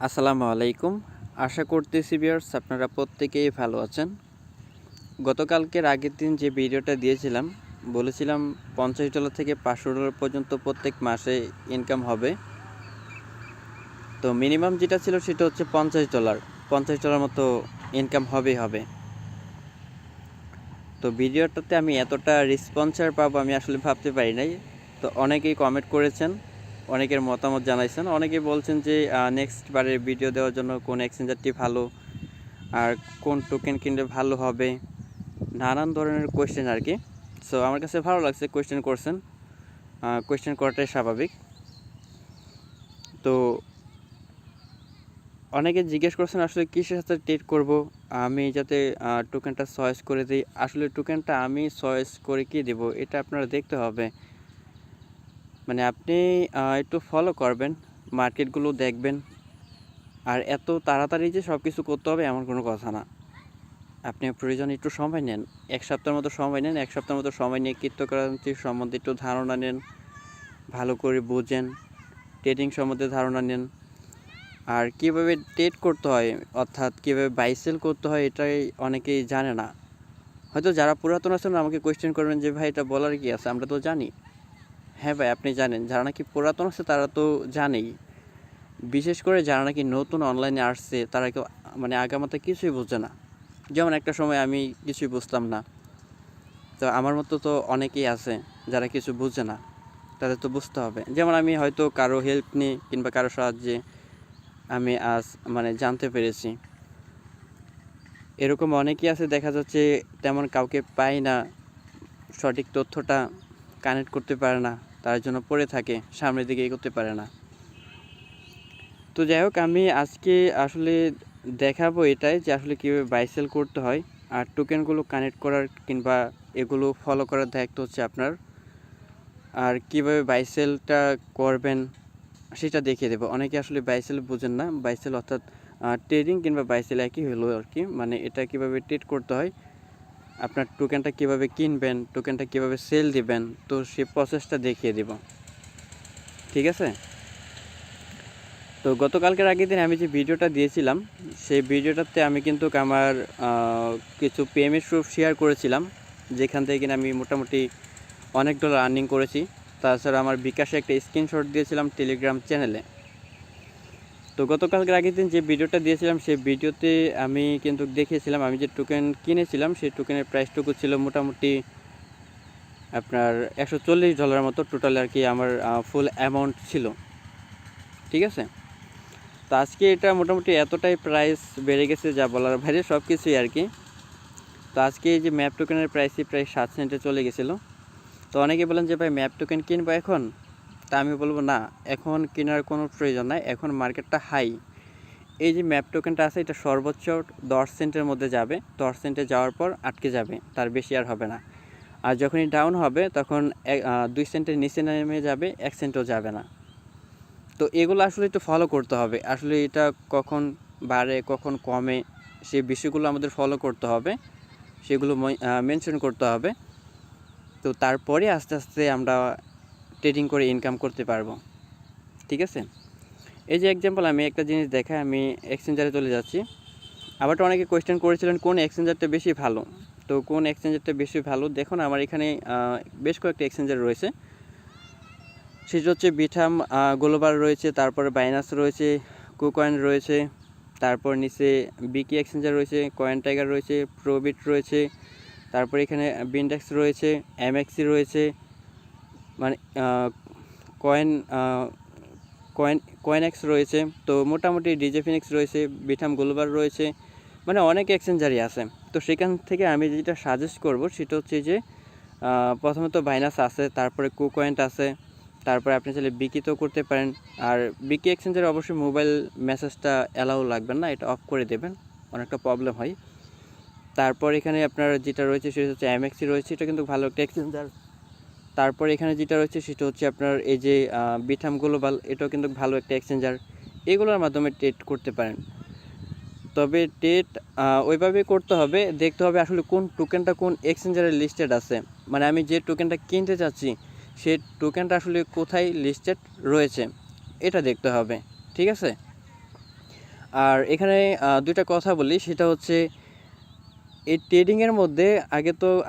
আসসালামু আলাইকুম। আশা করতেছি ভিউয়ার্স আপনারা প্রত্যেকেই ভালো আছেন। গতকালকের আগের দিন যে ভিডিওটা দিয়েছিলাম, বলেছিলাম $50 থেকে $500 পর্যন্ত প্রত্যেক মাসে ইনকাম হবে। তো মিনিমাম যেটা ছিল সেটা হচ্ছে $50। $50 মতো ইনকাম হবেই হবে। তো ভিডিওটাতে আমি এতটা রেসপন্সার পাবো আমি আসলে ভাবতে পারি নাই। তো অনেকেই কমেন্ট করেছেন, অনেকের মতামত জানাইছেন, অনেকেই বলছেন যে নেক্সট বারের ভিডিও দেওয়ার জন্য কোন এক্সচেঞ্জারটি ভালো, আর কোন টোকেন কিনলে ভালো হবে, নানান ধরনের কোয়েশ্চেন আর কি। সো আমার কাছে ভালো লাগছে কোয়েশ্চেন করছেন, কোয়েশ্চেন করাটাই স্বাভাবিক। তো অনেকে জিজ্ঞেস করছেন আসলে কিসের সাথে ট্রেড করব, আমি যাতে টোকেনটা চয়েস করে দিই। আসলে টোকেনটা আমি চয়েস করে কি দেব এটা আপনারা দেখতে হবে। মানে আপনি একটু ফলো করবেন, মার্কেটগুলো দেখবেন। আর এত তাড়াতাড়ি যে সব কিছু করতে হবে এমন কোনো কথা না। আপনি প্রয়োজন একটু সময় নেন, এক সপ্তাহের মতো সময় নেন। এক সপ্তাহের মতো সময় নিয়ে ক্রিপ্টোকারেন্সির সম্বন্ধে একটু ধারণা নেন, ভালো করে বুঝেন, ট্রেডিং সম্বন্ধে ধারণা নেন। আর কীভাবে ট্রেড করতে হয়, অর্থাৎ কীভাবে বাই সেল করতে হয়, এটাই অনেকেই জানে না। হয়তো যারা পুরাতন আছেন আমাকে কোয়েশ্চেন করবেন যে ভাই এটা বলার কি আছে, আমরা তো জানি। হ্যাঁ ভাই, আপনি জানেন। যারা নাকি পুরাতন আছে তারা তো জানেই। বিশেষ করে যারা নাকি নতুন অনলাইনে আসছে তারা কেউ মানে আগামাথা কিছুই বুঝে না। যেমন একটা সময় আমি কিছুই বুঝতাম না। তো আমার মতো তো অনেকেই আছে যারা কিছু বুঝে না, তাদের তো বুঝতে হবে। যেমন আমি হয়তো কারো হেল্প নিয়ে কিংবা কারো সাহায্যে আমি আজ মানে জানতে পেরেছি। এরকম অনেকেই আছে, দেখা যাচ্ছে তেমন কাউকে পায় না, সঠিক তথ্যটা কানেক্ট করতে পারে না, তার জন্য পড়ে থাকে, সামনের দিকে এগোতে পারে না। তো যাই হোক, আমি আজকে আসলে দেখাবো এটাই যে আসলে কীভাবে বাই সেল করতে হয়। আর টোকেনগুলো কানেক্ট করার কিংবা এগুলো ফলো করার দায়িত্ব হচ্ছে আপনার। আর কীভাবে বাই সেলটা করবেন সেটা দেখিয়ে দেবো। অনেকে আসলে বাই সেল বুঝেন না। বাই সেল অর্থাৎ ট্রেডিং কিংবা বাই সেল একই হলো আর কি। মানে এটা কীভাবে ট্রেড করতে হয়, আপনার টোকেনটা কীভাবে কিনবেন, টোকেনটা কীভাবে সেল দিবেন, তো সেই প্রসেসটা দেখিয়ে দেব। ঠিক আছে? তো গতকালকের আগের দিন আমি যে ভিডিওটা দিয়েছিলাম, সেই ভিডিওটাতে আমি কিন্তু আমার কিছু পেমেন্ট প্রুফ শেয়ার করেছিলাম, যেখান থেকে কিনা আমি মোটামুটি অনেক ডলার আর্নিং করেছি। তাছাড়া আমার বিকাশে একটা স্ক্রিনশট দিয়েছিলাম টেলিগ্রাম চ্যানেলে। তো গতকালকের আগের দিন যে ভিডিওটা দিয়েছিলাম সেই ভিডিওতে আমি কিন্তু দেখিয়েছিলাম আমি যে টোকেন কিনেছিলাম সেই টোকেনের প্রাইসটুকু ছিল মোটামুটি আপনার $140 মতো টোটাল আর কি আমার ফুল অ্যামাউন্ট ছিল। ঠিক আছে? তো আজকে এটা মোটামুটি এতটাই প্রাইস বেড়ে গেছে যা বলার বাইরে, সব কিছুই আর কি। তো আজকে এই যে ম্যাপ টোকেনের প্রাইসই প্রায় 7 সেন্টে চলে গেছিলো। তো অনেকে বলেন যে ভাই ম্যাপ টোকেন কিনবো এখন, তা আমি বলবো না, এখন কেনার কোনো প্রয়োজন নাই, এখন মার্কেটটা হাই। এই যে ম্যাপ টোকেনটা আছে এটা সর্বোচ্চ 10 সেন্টের মধ্যে যাবে, 10 সেন্টে যাওয়ার পর আটকে যাবে, তার বেশি আর হবে না। আর যখনই ডাউন হবে তখন 2 সেন্টের নিচে নেমে যাবে, 1 সেন্টও যাবে না। তো এগুলো আসলে একটু ফলো করতে হবে। আসলে এটা কখন বাড়ে কখন কমে সেই বিষয়গুলো আমাদের ফলো করতে হবে, সেগুলো মেনশন করতে হবে। তো তারপরে আস্তে আস্তে আমরা ট্রেডিং করে ইনকাম করতে পারবো। ঠিক আছে? এই যে এক্সাম্পল আমি একটা জিনিস দেখাই, আমি এক্সচেঞ্জারে চলে যাচ্ছি। আবার অনেকে কোয়েশ্চেন করেছিলেন কোন এক্সচেঞ্জারটা বেশি ভালো। তো কোন এক্সচেঞ্জারটা বেশি ভালো, দেখুন আমার এখানে বেশ কয়েকটা এক্সচেঞ্জার রয়েছে। সেটা হচ্ছে বিটাম গ্লোবাল রয়েছে, তারপরে বাইনান্স রয়েছে, কুকয়েন রয়েছে, তারপর নিচে বিকি এক্সচেঞ্জার রয়েছে, কয়েন টাইগার রয়েছে, প্রোবিট রয়েছে, তারপর এখানে বিন্ডেক্স রয়েছে, এমএক্সি রয়েছে, মানে কয়েন কয়েন কয়েনএক্স রয়েছে। তো মোটামুটি ডিজে ফিনিক্স রয়েছে, বিটাম গ্লোবাল রয়েছে, মানে অনেক এক্সচেঞ্জারই আছে। তো সেখান থেকে আমি যেটা সাজেস্ট করব সেটা হচ্ছে যে প্রথমত বাইনান্স আছে, তারপরে কুকয়েন্ট আছে, তারপরে আপনি চাইলে বিকিতেও করতে পারেন। আর বিকি এক্সচেঞ্জারে অবশ্যই মোবাইল মেসেজটা অ্যালাউ লাগবে না, এটা অফ করে দেবেন, অনেকটা প্রবলেম হয়। তারপর এখানে আপনার যেটা রয়েছে সেটা হচ্ছে এমএক্সি রয়েছে, এটা কিন্তু ভালো একটা এক্সচেঞ্জার। তারপর এখানে যেটা রয়েছে সেটা হচ্ছে আপনার এই যে বিটাম গ্লোবাল, এটাও কিন্তু ভালো একটা এক্সচেঞ্জার। এগুলোর মাধ্যমে ট্রেড করতে পারেন। তবে ট্রেড ওইভাবে করতে হবে, দেখতে হবে আসলে কোন টোকেনটা কোন এক্সচেঞ্জারে লিস্টেড আছে। মানে আমি যে টোকেনটা কিনতে চাচ্ছি সেই টোকেনটা আসলে কোথায় লিস্টেড রয়েছে এটা দেখতে হবে। ঠিক আছে? আর এখানে দুইটা কথা বলি, সেটা হচ্ছে এই ট্রেডিংয়ের মধ্যে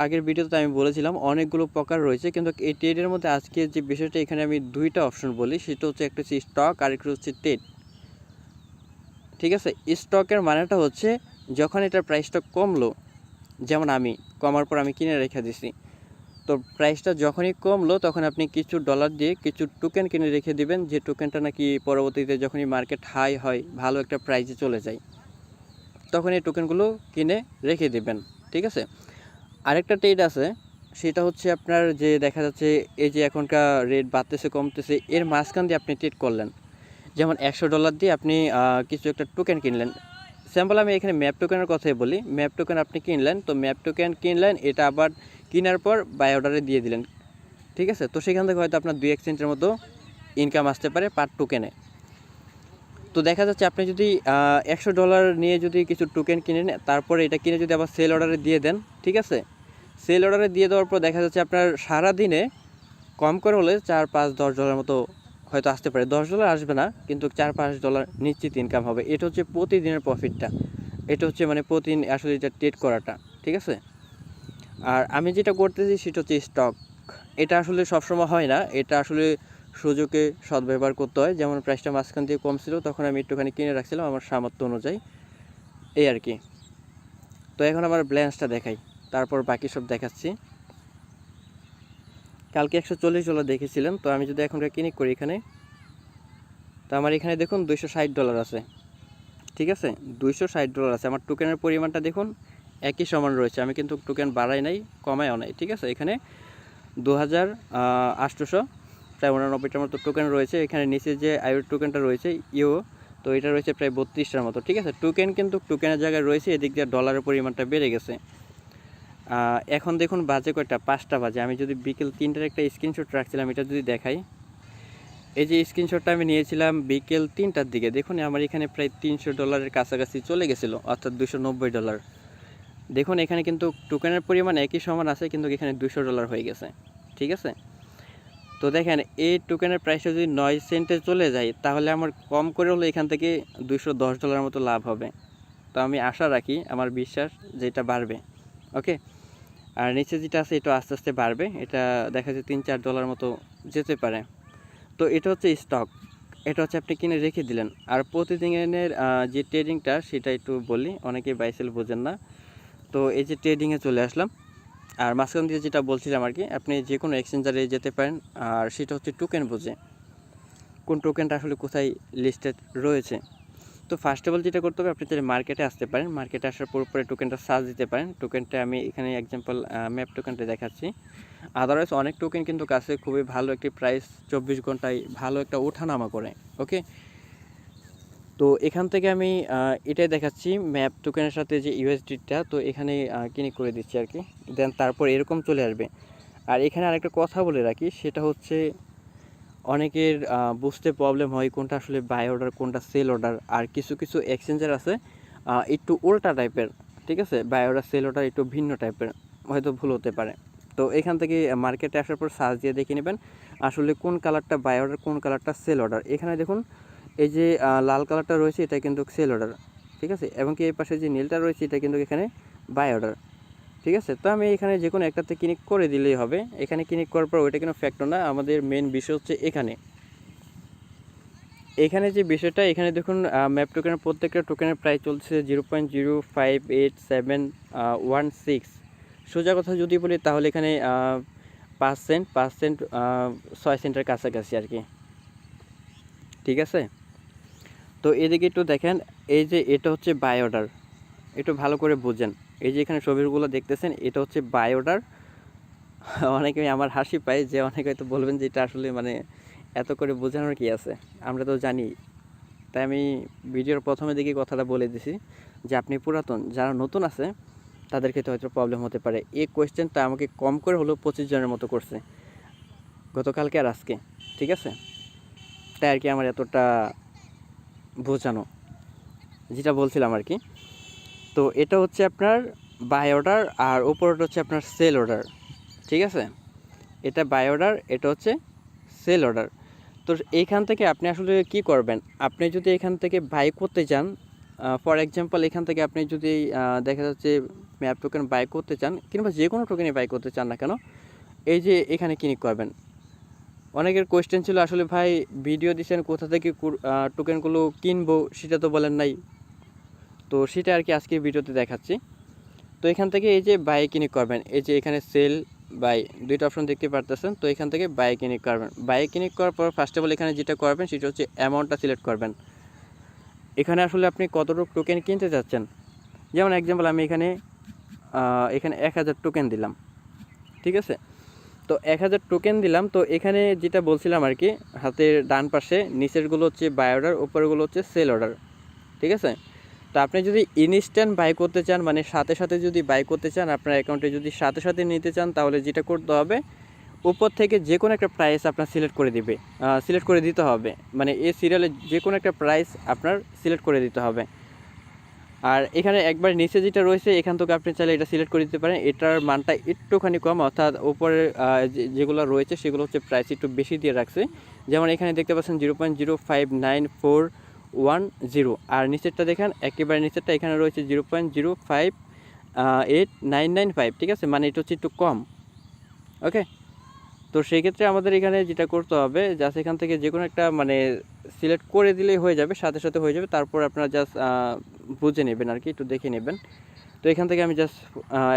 আগের ভিডিওতে আমি বলেছিলাম অনেকগুলো প্রকার রয়েছে, কিন্তু এই ট্রেডের মধ্যে আজকে যে বিষয়টা এখানে আমি দুইটা অপশন বলি, সেটা হচ্ছে একটা হচ্ছে স্টক আর একটা হচ্ছে ট্রেড। ঠিক আছে, স্টকের মানেটা হচ্ছে যখন এটার প্রাইসটা কমলো, যেমন আমি কমার পর আমি কিনে রেখে দিছি, তো প্রাইসটা যখনই কমলো তখন আপনি কিছু ডলার দিয়ে কিছু টোকেন কিনে রেখে দিবেন, যে টোকেনটা নাকি পরবর্তীতে যখনই মার্কেট হাই হয়, ভালো একটা প্রাইসে চলে যায়, তখন এই টোকেনগুলো কিনে রেখে দিবেন। ঠিক আছে, আরেকটা ট্রেড আছে, সেটা হচ্ছে আপনার যে দেখা যাচ্ছে এই যে এখনকার রেট বাড়তেছে কমতেছে, এর মাঝখান দিয়ে আপনি ট্রেড করলেন। যেমন $100 দিয়ে আপনি কিছু একটা টোকেন কিনলেন। স্যাম্পল আমি এখানে ম্যাপ টোকেনের কথাই বলি, ম্যাপ টোকেন আপনি কিনলেন, তো ম্যাপ টোকেন কিনলেন, এটা আবার কেনার পর বাই অর্ডারে দিয়ে দিলেন। ঠিক আছে, তো সেখান থেকে হয়তো আপনার 2 সেন্টের মতো ইনকাম আসতে পারে পার টোকেনে। তো দেখা যাচ্ছে আপনি যদি $100 নিয়ে যদি কিছু টোকেন কিনে নেন, তারপরে এটা কিনে যদি আবার সেল অর্ডারে দিয়ে দেন, ঠিক আছে, সেল অর্ডারে দিয়ে দেওয়ার পর দেখা যাচ্ছে আপনার সারাদিনে কম করে হলে $4-5-10 মতো হয়তো আসতে পারে। $10 আসবে না, কিন্তু $4-5 নিশ্চিত ইনকাম হবে। এটা হচ্ছে প্রতিদিনের প্রফিটটা, এটা হচ্ছে মানে প্রতিদিন আসলে এটা ট্রেড করাটা। ঠিক আছে, আর আমি যেটা করতেছি সেটা হচ্ছে স্টক। এটা আসলে সবসময় হয় না, এটা আসলে সুযোগে সদ্ব্যবহার করতে হয়। যেমন প্রাইসটা মাঝখান দিয়ে কম ছিল, তখন আমি একটুখানি কিনে রাখছিলাম আমার সামর্থ্য অনুযায়ী, এই আর কি। তো এখন আমার ব্যালেন্সটা দেখাই, তারপর বাকি সব দেখাচ্ছি। কালকে $140 দেখেছিলেন, তো আমি যদি এখনকার ক্লিক করি এখানে, তো আমার এখানে দেখুন $260 আছে। ঠিক আছে, $260 আছে। আমার টোকেনের পরিমাণটা দেখুন একই সমান রয়েছে, আমি কিন্তু টোকেন বাড়াই নাই কমাইও নাই। ঠিক আছে, এখানে 2800 প্রায় 89টার মতো টোকেন রয়েছে। এখানে নিচে যে আইও টোকেনটা রয়েছে ইও, তো এটা রয়েছে প্রায় 32টার মতো। ঠিক আছে, টোকেন কিন্তু টোকেনের জায়গায় রয়েছে, এদিক দিয়ে ডলারের পরিমাণটা বেড়ে গেছে। এখন দেখুন বাজে কয়টা, 5টা বাজে। আমি যদি বিকেল 3টার একটা স্ক্রিনশট রাখছিলাম, এটা যদি দেখাই, এই যে স্ক্রিনশটটা আমি নিয়েছিলাম বিকেল 3টার দিকে, দেখুন আমার এখানে প্রায় $300 কাছাকাছি চলে গেছিলো, অর্থাৎ $290। দেখুন এখানে কিন্তু টোকেনের পরিমাণ একই সমান আছে, কিন্তু এখানে $200 হয়ে গেছে। ঠিক আছে, তো দেখেন এই টোকেনের প্রাইসটা যদি 9 সেন্টে চলে যায়, তাহলে আমার কম করে হলে এখান থেকে $210 মতো লাভ হবে। তো আমি আশা রাখি, আমার বিশ্বাস যে এটা বাড়বে। ওকে, আর নিচে যেটা আছে এটা আস্তে আস্তে বাড়বে, এটা দেখা যায় $3-4 মতো যেতে পারে। তো এটা হচ্ছে স্টক, এটা হচ্ছে আপনি কিনে রেখে দিলেন। আর প্রতিদিনের যে ট্রেডিংটা সেটা একটু বলি, অনেকেই বাই সেল বোঝেন না। তো এই যে ট্রেডিংয়ে চলে আসলাম, আর মাঝখান দিয়ে যেটা বলছিলাম আর কি, আপনি যে কোনো এক্সচেঞ্জারে যেতে পারেন, আর সেটা হচ্ছে টোকেন বুঝে কোন টোকেনটা আসলে কোথায় লিস্টেড রয়েছে। তো ফার্স্ট অফ অল যেটা করতে হবে, আপনি তাহলে মার্কেটে আসতে পারেন, মার্কেটে আসার পরে টোকেনটা সার্চ দিতে পারেন। টোকেনটা আমি এখানে এক্সাম্পল ম্যাপ টোকেনটা দেখাচ্ছি। আদারওয়াইজ অনেক টোকেন কিন্তু কাছে খুবই ভালো একটি প্রাইস, 24 ঘন্টায় ভালো একটা ওঠানামা করে। ওকে, তো এখান থেকে আমি এটাই দেখাচ্ছি ম্যাপ টোকেনের সাথে যে ইউএসডিটা, তো এখানে ক্লিক করে দিচ্ছি আর কি, দেন তারপর এরকম চলে আসবে। আর এখানে আরেকটা কথা বলে রাখি, সেটা হচ্ছে অনেকের বুঝতে প্রবলেম হয় কোনটা আসলে বাই অর্ডার কোনটা সেল অর্ডার। আর কিছু কিছু এক্সচেঞ্জার আছে একটু উল্টা টাইপের। ঠিক আছে, বাই অর্ডার সেল অর্ডার একটু ভিন্ন টাইপের, হয়তো ভুল হতে পারে। তো এখান থেকে মার্কেটে আসার পর সার্চ দিয়ে দেখে নেবেন আসলে কোন কালারটা বাই অর্ডার কোন কালারটা সেল অর্ডার। এখানে দেখুন এই যে লাল কালারটা রয়েছে এটা কিন্তু সেল অর্ডার। ঠিক আছে, এবং কি এই পাশে যে নীলটা রয়েছে এটা কিন্তু এখানে বাই অর্ডার। ঠিক আছে, তো আমি এখানে যে কোনো একটাতে ক্লিক করে দিলেই হবে। এখানে ক্লিক করার পর ওইটা কোনো ফ্যাক্টর না, আমাদের মেন বিষয় হচ্ছে এখানে যে বিষয়টা, এখানে দেখুন ম্যাপ টোকেনের প্রত্যেকটা টোকেনের প্রাইস চলছে 0.05871 সোজা কথা যদি বলি তাহলে এখানে 5 সেন্ট 6 সেন্টের কাছাকাছি আর কি। ঠিক আছে, তো এদিকে একটু দেখেন, এই যে এটা হচ্ছে বাই অর্ডার, একটু ভালো করে বুঝেন। এই যে এখানে ছবিগুলো দেখতেছেন এটা হচ্ছে বাই অর্ডার। অনেকে আমার হাসি পায়, যে অনেকে হয়তো বলবেন যে এটা আসলে মানে এত করে বোঝানোর কি আছে, আমরা তো জানি। তাই আমি ভিডিওর প্রথমে দিকে কথাটা বলে দিছি যে আপনি পুরাতন, যারা নতুন আছে তাদের ক্ষেত্রে হয়তো প্রবলেম হতে পারে। এই কোয়েশ্চেনটা আমাকে কম করে হলেও 25 জনের মতো করছে গতকালকে আর আজকে। ঠিক আছে, তাই আর কি আমার এতটা বোঝানো, যেটা বলছিলাম আর কি। তো এটা হচ্ছে আপনার বাই অর্ডার, আর ওপরটা হচ্ছে আপনার সেল অর্ডার। ঠিক আছে, এটা বাই অর্ডার, এটা হচ্ছে সেল অর্ডার। তো এইখান থেকে আপনি আসলে কি করবেন, আপনি যদি এখান থেকে বাই করতে চান ফর এক্সাম্পল এখান থেকে আপনি যদি দেখা যাচ্ছে ম্যাপ টোকেন বাই করতে চান কিংবা যে কোনো টোকেনই বাই করতে চান না কেন, এই যে এখানে ক্লিক করবেন। অনেকের কোয়েশ্চেন ছিল আসলে ভাই ভিডিও দিচ্ছেন কোথা থেকে টোকেনগুলো কিনবো সেটা তো বলেন নাই, তো সেটা আর কি আজকের ভিডিওতে দেখাচ্ছি। তো এখান থেকে এই যে বাই ক্লিক করবেন, এই যে এখানে সেল বাই দুইটা অপশন দেখতে পারতেছেন, তো এখান থেকে বাই ক্লিক করবেন। বাই ক্লিক করার পর ফার্স্ট অফ অল এখানে যেটা করবেন সেটা হচ্ছে অ্যামাউন্টটা সিলেক্ট করবেন। এখানে আসলে আপনি কতটুকু টোকেন কিনতে চাচ্ছেন, যেমন এক্সাম্পল আমি এখানে 1000 টোকেন দিলাম, ঠিক আছে। তো 1000 টোকেন দিলাম। তো এখানে যেটা বলছিলাম আর কি, হাতের ডান পাশে নিচেরগুলো হচ্ছে বাই অর্ডার, উপরেরগুলো হচ্ছে সেল অর্ডার, ঠিক আছে। তো আপনি যদি ইনস্ট্যান্ট বাই করতে চান, মানে সাথে সাথে যদি বাই করতে চান, আপনার অ্যাকাউন্টে যদি সাথে সাথে নিতে চান, তাহলে যেটা করতে হবে উপর থেকে যে কোনো একটা প্রাইস আপনার সিলেক্ট করে দিতে হবে, মানে এই সিরিয়ালে যে কোনো একটা প্রাইস আপনার সিলেক্ট করে দিতে হবে। আর এখানে একবার নিচে যেটা রয়েছে এখান থেকে আপনি চাইলে এটা সিলেক্ট করে দিতে পারেন, এটার মানটা একটুখানি কম, অর্থাৎ উপরে যেগুলো রয়েছে সেগুলো হচ্ছে প্রাইস একটু বেশি দিয়ে রাখছে। যেমন এখানে দেখতে পাচ্ছেন 0.05941 আর নিচেরটা দেখেন একেবারে নিচেরটা এখানে রয়েছে 0.058,995, ঠিক আছে, মানে এটা হচ্ছে একটু কম। ওকে, তো সেই ক্ষেত্রে আমাদের এখানে যেটা করতে হবে জাস্ট এখান থেকে যে কোনো একটা মানে সিলেক্ট করে দিলেই হয়ে যাবে, সাথে সাথে হয়ে যাবে। তারপর আপনারা জাস্ট বুঝে নেবেন আর কি, একটু দেখে নেবেন। তো এখান থেকে আমি জাস্ট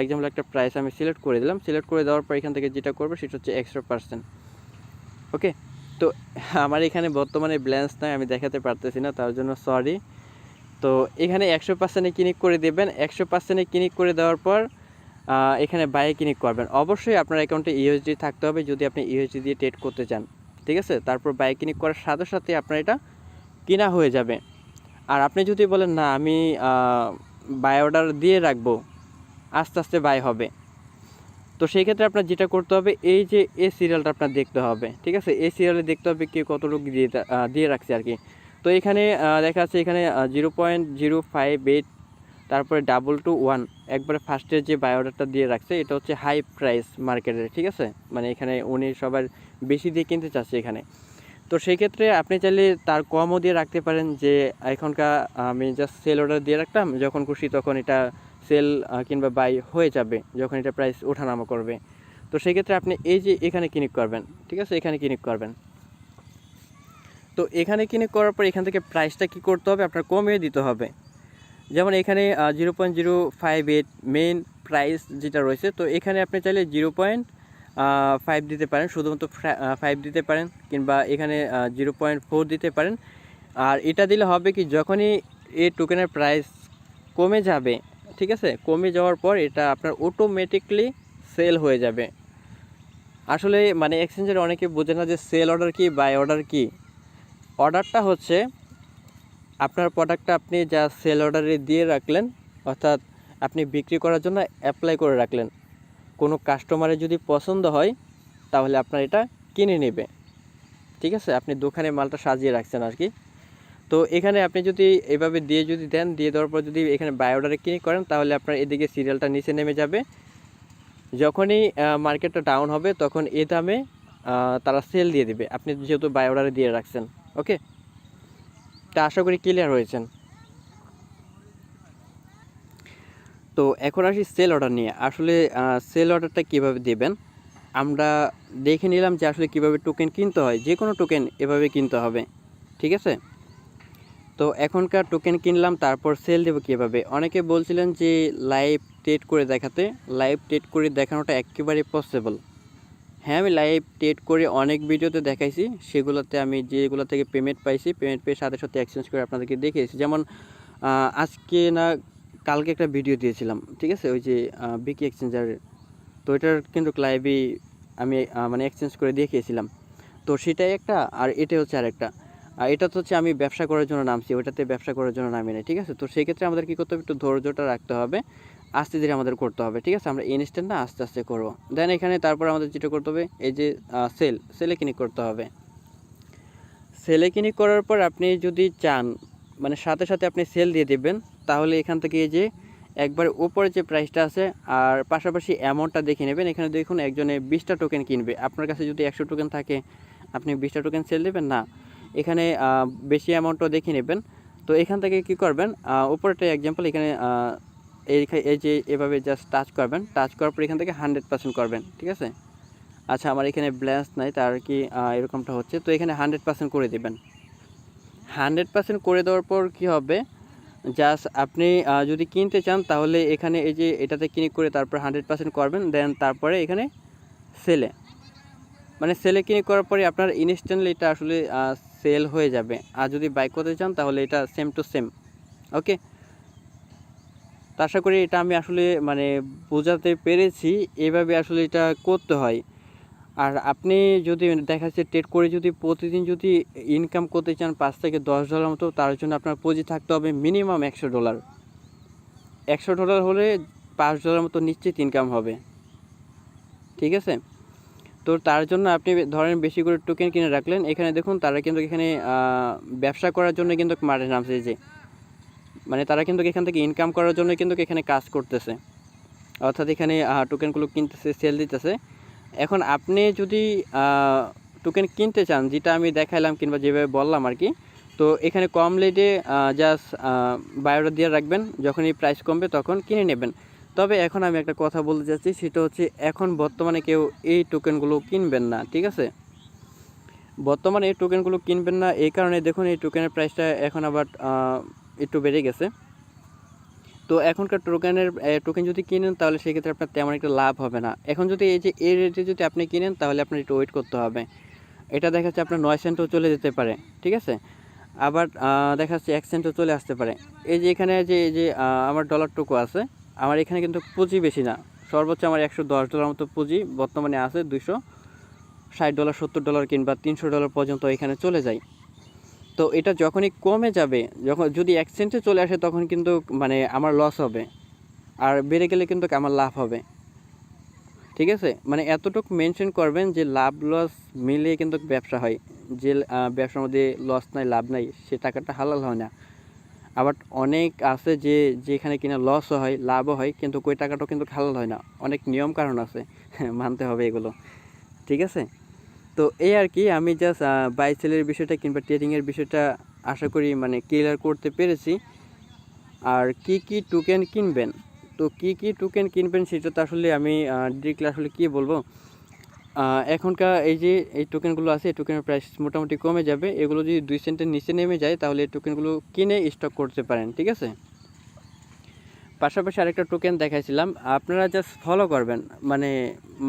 এক্সাম্পল একটা প্রাইস আমি সিলেক্ট করে দিলাম। সিলেক্ট করে দেওয়ার পর এখান থেকে যেটা করবো সেটা হচ্ছে $100। ওকে, তো আমার এখানে বর্তমানে ব্যালেন্স নাই, আমি দেখাতে পারতেছি না, তার জন্য সরি। তো এখানে 100%-এ ক্লিক করে দেবেন। 100%-এ ক্লিক করে দেওয়ার পর এখানে বাইয়ে ক্লিক করবেন। অবশ্যই আপনার অ্যাকাউন্টে ইউএসডি থাকতে হবে যদি আপনি ইউএসডি দিয়ে ট্রেড করতে চান, ঠিক আছে। তারপর বাইয়ে ক্লিক করার সাথে সাথে আপনার এটা কেনা হয়ে যাবে। আর আপনি যদি বলেন না আমি বাই অর্ডার দিয়ে রাখবো, আস্তে আস্তে বাই হবে, তো সেই ক্ষেত্রে আপনার যেটা করতে হবে এই যে এই সিরিয়ালটা আপনার দেখতে হবে, ঠিক আছে। এই সিরিয়ালে দেখতে হবে কে কতটুকু দিয়ে রাখছে আর কি। তো এখানে দেখা যাচ্ছে এখানে 0.058, তারপরে 221 একবারে ফার্স্টের যে বাই অর্ডারটা দিয়ে রাখছে এটা হচ্ছে হাই প্রাইস মার্কেটের, ঠিক আছে, মানে এখানে উনি সবার বেশি দিয়ে কিনতে চাচ্ছে এখানে। তো সেই ক্ষেত্রে আপনি চাইলে তার কমও দিয়ে রাখতে পারেন, যে এখনকার আমি জাস্ট সেল অর্ডার দিয়ে রাখলাম, যখন খুশি তখন এটা সেল কিংবা বাই হয়ে যাবে যখন এটা প্রাইস ওঠানামা করবে। তো সেই ক্ষেত্রে আপনি এই যে এখানে ক্লিক করবেন, ঠিক আছে, এখানে ক্লিক করবেন। তো এখানে ক্লিক করার পর এখান থেকে প্রাইসটা কী করতে হবে, আপনার কমিয়ে দিতে হবে। যেমন এখানে 0.058 মেইন প্রাইস যেটা রয়েছে, তো এখানে আপনি চাইলে 0.5 দিতে পারেন, শুধুমাত্র 5 দিতে পারেন, কিংবা এখানে 0.4 দিতে পারেন। আর এটা দিলে হবে কি, যখনই এই টোকেনের প্রাইস কমে যাবে, ঠিক আছে, কমে যাওয়ার পর এটা আপনার অটোমেটিকলি সেল হয়ে যাবে। আসলে মানে এক্সচেঞ্জের অনেকে বোঝে না যে সেল অর্ডার কি, বাই অর্ডার কি। অর্ডারটা হচ্ছে আপনার প্রোডাক্টটা আপনি যা সেল অর্ডারে দিয়ে রাখলেন, অর্থাৎ আপনি বিক্রি করার জন্য অ্যাপ্লাই করে রাখলেন, কোনো কাস্টমারের যদি পছন্দ হয় তাহলে আপনার এটা কিনে নেবে, ঠিক আছে, আপনি দোকানে মালটা সাজিয়ে রাখছেন আর কি। তো এখানে আপনি যদি এভাবে যদি দেন, দিয়ে দেওয়ার পর যদি এখানে বাই অর্ডারে ক্লিক করেন, তাহলে আপনার এদিকে সিরিয়ালটা নিচে নেমে যাবে। যখনই মার্কেটটা ডাউন হবে তখন এই দামে তারা সেল দিয়ে দেবে, আপনি যেহেতু বাই অর্ডারে দিয়ে রাখছেন। ওকে, তা আশা করি ক্লিয়ার হয়েছেন। তো এখন আসি সেল অর্ডার নিয়ে। আসলে সেল অর্ডারটা কীভাবে দেবেন আমরা দেখে নিলাম, যে আসলে কীভাবে টোকেন কিনতে হয়। যে কোনো টোকেন এভাবে কিনতে হবে, ঠিক আছে। তো এখনকার টোকেন কিনলাম, তারপর সেল দেবো কীভাবে। অনেকে বলছিলেন যে লাইভ ট্রেড করে দেখাতে, লাইভ ট্রেড করে দেখানোটা একেবারে পসিবল। হ্যাঁ, আমি লাইভ ট্রেড করে অনেক ভিডিওতে দেখাইছি, সেগুলোতে আমি যেগুলো থেকে পেমেন্ট পাইছি, পেমেন্ট পেয়ে সাথে সাথে এক্সচেঞ্জ করে আপনাদেরকে দেখিয়েছি। যেমন আজকে না কালকে একটা ভিডিও দিয়েছিলাম, ঠিক আছে, ওই যে বিকি এক্সচেঞ্জারের, তো এটার কিন্তু লাইভই আমি মানে এক্সচেঞ্জ করে দেখিয়েছিলাম। তো সেটাই একটা, আর এটা হচ্ছে আরেকটা। এটা তো হচ্ছে আমি ব্যবসা করার জন্য নামছি, ওইটাতে ব্যবসা করার জন্য নামি না, ঠিক আছে। তো সেই ক্ষেত্রে আমাদের কী করতে হবে, একটু ধৈর্যটা রাখতে হবে, আস্তে ধীরে আমাদের করতে হবে, ঠিক আছে। আমরা ইনস্ট্যান্ট না, আস্তে আস্তে করবো। দেন এখানে তারপর আমাদের যেটা করতে হবে, এই যে সেলে ক্লিক করতে হবে। সেলে ক্লিক করার পর আপনি যদি চান মানে সাথে সাথে আপনি সেল দিয়ে দেবেন, তাহলে এখান থেকে এই যে একবার উপরে যে প্রাইসটা আছে আর পাশাপাশি অ্যামাউন্টটা দেখে নেবেন। এখানে দেখুন একজনে 20টা টোকেন কিনবে, আপনার কাছে যদি 100 টোকেন থাকে আপনি 20টা টোকেন সেল দেবেন না, এখানে বেশি অ্যামাউন্টও দেখে নেবেন। তো এখান থেকে কি করবেন, উপরেটা এক্সাম্পল এখানে এই যে এভাবে জাস্ট টাচ করবেন, টাচ করার পর এখান থেকে 100% করবেন, ঠিক আছে। আচ্ছা আমার এখানে ব্যালেন্স নাই তার কি এরকমটা হচ্ছে, তো এখানে 100% করে দেবেন। 100% করে দেওয়ার পর কি হবে, জাস্ট আপনি যদি কিনতে চান তাহলে এখানে এই যে এটাতে ক্লিক করে তারপর 100% করবেন, দেন তারপরে এখানে সেলে, মানে সেলে ক্লিক করার পরে আপনার ইনস্ট্যান্টলি এটা আসলে সেল হয়ে যাবে। আর যদি বাই করতে চান তাহলে এটা সেম টু সেম। ওকে, তো আশা করি এটা আমি আসলে মানে বোঝাতে পেরেছি, এভাবে আসলে এটা করতে হয়। আর আপনি যদি দেখা যাচ্ছে ট্রেড করে যদি প্রতিদিন যদি ইনকাম করতে চান $5 থেকে $10 মতো, তার জন্য আপনার পুঁজি থাকতে হবে মিনিমাম $100। $100 হলে $5 মতো নিশ্চিত ইনকাম হবে, ঠিক আছে। তো তার জন্য আপনি ধরেন বেশি করে টোকেন কিনে রাখলেন, এখানে দেখুন তারা কিন্তু এখানে ব্যবসা করার জন্য কিন্তু মাঠে নামছে, যে মানে তারা কিন্তু এখান থেকে ইনকাম করার জন্য কিন্তু এখানে কাজ করতেছে, অর্থাৎ এখানে টোকেনগুলো কিনতেছে, সেল দিতেছে। এখন আপনি যদি টোকেন কিনতে চান, যেটা আমি দেখাইলাম কিংবা যেভাবে বললাম আর কি, তো এখানে কম রেটে জাস্ট বায়োটা দিয়ে রাখবেন, যখনই প্রাইস কমবে তখন কিনে নেবেন। তবে এখন আমি একটা কথা বলতে চাচ্ছি, সেটা হচ্ছে এখন বর্তমানে কেউ এই টোকেনগুলো কিনবেন না, ঠিক আছে। বর্তমানে এই টোকেনগুলো কিনবেন না এই কারণে, দেখুন এই টোকেনের প্রাইসটা এখন আবার একটু বেড়ে গেছে। তো এখনকার টোকেন যদি কিনেন তাহলে সেক্ষেত্রে আপনার তেমন একটা লাভ হবে না। এখন যদি এই যে এই রেটে যদি আপনি কিনেন তাহলে আপনার একটু ওয়েট করতে হবে। এটা দেখা যাচ্ছে আপনার 9 সেন্টও চলে যেতে পারে, ঠিক আছে। আবার দেখা যাচ্ছে 1 সেন্টও চলে আসতে পারে। এই যে এখানে এই যে আমার ডলারটুকু আছে, আমার এখানে কিন্তু পুঁজি বেশি না, সর্বোচ্চ আমার $110 মতো পুঁজি বর্তমানে আছে। $260 $70 কিংবা $300 পর্যন্ত এখানে চলে যায়। তো এটা যখনই কমে যাবে, যদি 1 সেন্টে চলে আসে তখন কিন্তু মানে আমার লস হবে, আর বেড়ে গেলে কিন্তু আমার লাভ হবে, ঠিক আছে। মানে এতটুকু মেনশন করবেন যে লাভ লস মিলিয়ে কিন্তু ব্যবসা হয়, যে ব্যবসার মধ্যে লস নাই লাভ নাই সে টাকাটা হালাল হয় না। আবার অনেক আছে যে যেখানে কিনা লসও হয় লাভও হয়, কিন্তু ওই টাকাটাও কিন্তু হালাল হয় না, অনেক নিয়ম কারণ আছে মানতে হবে এগুলো, ঠিক আছে। তো এই আর কি, আমি জাস্ট বাই সেলের বিষয়টা কিংবা ট্রেডিংয়ের বিষয়টা আশা করি মানে ক্লিয়ার করতে পেরেছি। আর কি কি টোকেন কিনবেন, তো কি কি টোকেন কিনবেন সেটা তো আসলে আমি ডিরেক্টলি আসলে কী বলবো। এখনকার এই টোকেনগুলো আছে, এই টোকেনের প্রাইস মোটামুটি কমে যাবে। এগুলো যদি 2 সেন্টের নিচে নেমে যায় তাহলে এই টোকেনগুলো কিনে স্টক করতে পারেন, ঠিক আছে। পাশাপাশি আরেকটা টোকেন দেখাইছিলাম, আপনারা জাস্ট ফলো করবেন, মানে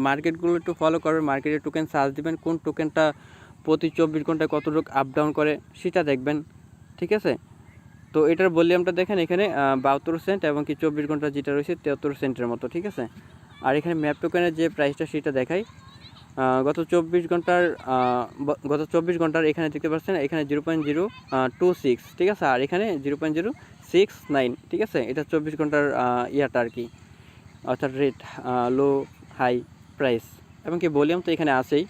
মার্কেটগুলো একটু ফলো করবেন, মার্কেটের টোকেন সার্চ দিবেন, কোন টোকেনটা প্রতি 24 ঘন্টায় কতটুকু আপ ডাউন করে সেটা দেখবেন, ঠিক আছে। তো এটার ভলিউমটা দেখেন, এখানে 72 সেন্ট এবং কি 24 ঘন্টা যেটা রয়েছে 73 সেন্টের মতো, ঠিক আছে। আর এখানে ম্যাপ টোকেনের যে প্রাইসটা সেটা দেখাই, গত 24 ঘন্টার এখানে দেখতে পাচ্ছেন, এখানে 0.026, ঠিক আছে। আর এখানে 0.069, ঠিক আছে। এটা 24 ঘন্টার ইয়াটা আর কি, অর্থাৎ রেট লো হাই প্রাইস এবং কি ভলিউম তো এখানে আছেই।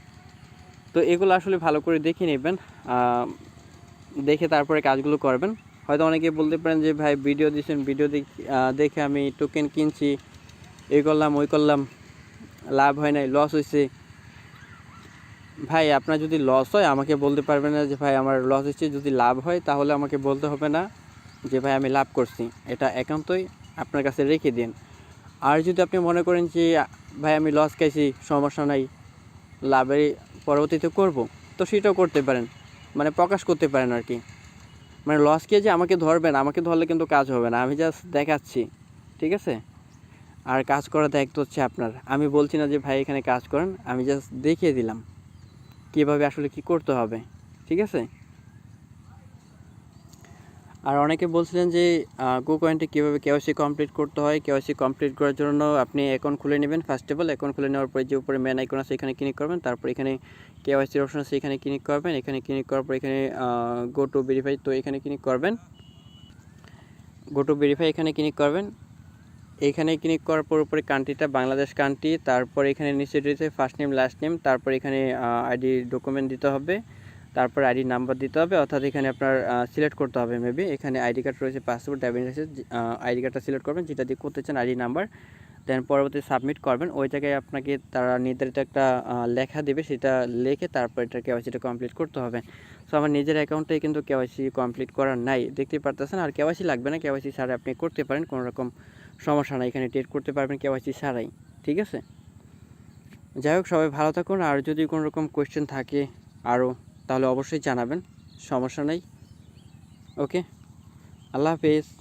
তো এগুলো আসলে ভালো করে দেখে নেবেন, দেখে তারপরে কাজগুলো করবেন। হয়তো অনেকে বলতে পারেন যে ভাই ভিডিও দিচ্ছেন, ভিডিও দেখে আমি টোকেন কিনছি, এই করলাম ওই করলাম, লাভ হয় নাই, লস হয়েছে। ভাই আপনার যদি লস হয় আমাকে বলতে পারবেন না যে ভাই আমার লস হচ্ছে, যদি লাভ হয় তাহলে আমাকে বলতে হবে না যে ভাই আমি লাভ করছি, এটা একান্তই আপনার কাছে রেখে দিন। আর যদি আপনি মনে করেন যে ভাই আমি লস খাইছি, সমস্যা নাই, লাভের পরবর্তীতে করব, তো সেটাও করতে পারেন, মানে প্রকাশ করতে পারেন আর কি। মানে লস খেয়ে যে আমাকে ধরবেন, আমাকে ধরলে কিন্তু কাজ হবে না, আমি জাস্ট দেখাচ্ছি, ঠিক আছে। আর কাজ করার দায়িত্ব হচ্ছে আপনার, আমি বলছি না যে ভাই এখানে কাজ করেন, আমি জাস্ট দেখিয়ে দিলাম কীভাবে আসলে কি করতে হবে, ঠিক আছে। আর অনেকে বলছিলেন যে কুকয়েন্টে কীভাবে কেওয়াইসি কমপ্লিট করতে হয়। কেওয়াইসি কমপ্লিট করার জন্য আপনি অ্যাকাউন্ট খুলে নেবেন, ফার্স্ট অফ অল অ্যাকাউন্ট খুলে নেওয়ার পরে যে উপরে ম্যান আইকন আছে এখানে ক্লিক করবেন, তারপর এখানে কেওয়াইসির অপশন আছে এখানে ক্লিক করবেন, এখানে ক্লিক করার পর এখানে গো টু ভেরিফাই, তো এখানে ক্লিক করবেন, গো টু ভেরিফাই এখানে ক্লিক করবেন। এখানে ক্লিক করার পর উপরে কান্ট্রিটা বাংলাদেশ কান্ট্রি, তারপর এখানে নিচে রয়েছে ফার্স্ট নেম লাস্ট নেম, তারপর এখানে আইডি ডকুমেন্ট দিতে হবে, তারপর আইডি নাম্বার দিতে হবে, অর্থাৎ এখানে আপনার সিলেক্ট করতে হবে মেবি, এখানে আইডি কার্ড রয়েছে, পাসপোর্ট, ড্রাইভিং লাইসেন্স, আইডি কার্ডটা সিলেক্ট করবেন যেটা দিয়ে করতে চান, আইডি নাম্বার, দেন পরবর্তী সাবমিট করবেন, ওই জায়গায় আপনাকে তারা নির্ধারিত একটা লেখা দেবে, সেটা লিখে তারপর এটা কেওয়াইসিটা কমপ্লিট করতে হবে। সো আমার নিজের অ্যাকাউন্টে কিন্তু কেওয়াইসি কমপ্লিট করার নাই, দেখতে পারতেছেন। আর কেওয়াইসি লাগবে না, কেওয়াইসি ছাড়া আপনি করতে পারেন, কোনো রকম সমস্যা নাই, এখানে ট্রেড করতে পারবেন কেওয়াইসি ছাড়াই, ঠিক আছে। যাই হোক, সবাই ভালো থাকুন। আর যদি কোনো রকম কোয়েশ্চেন থাকে আরও, তাহলে অবশ্যই জানাবেন, সমস্যা নেই। ওকে, আল্লাহ হাফেজ।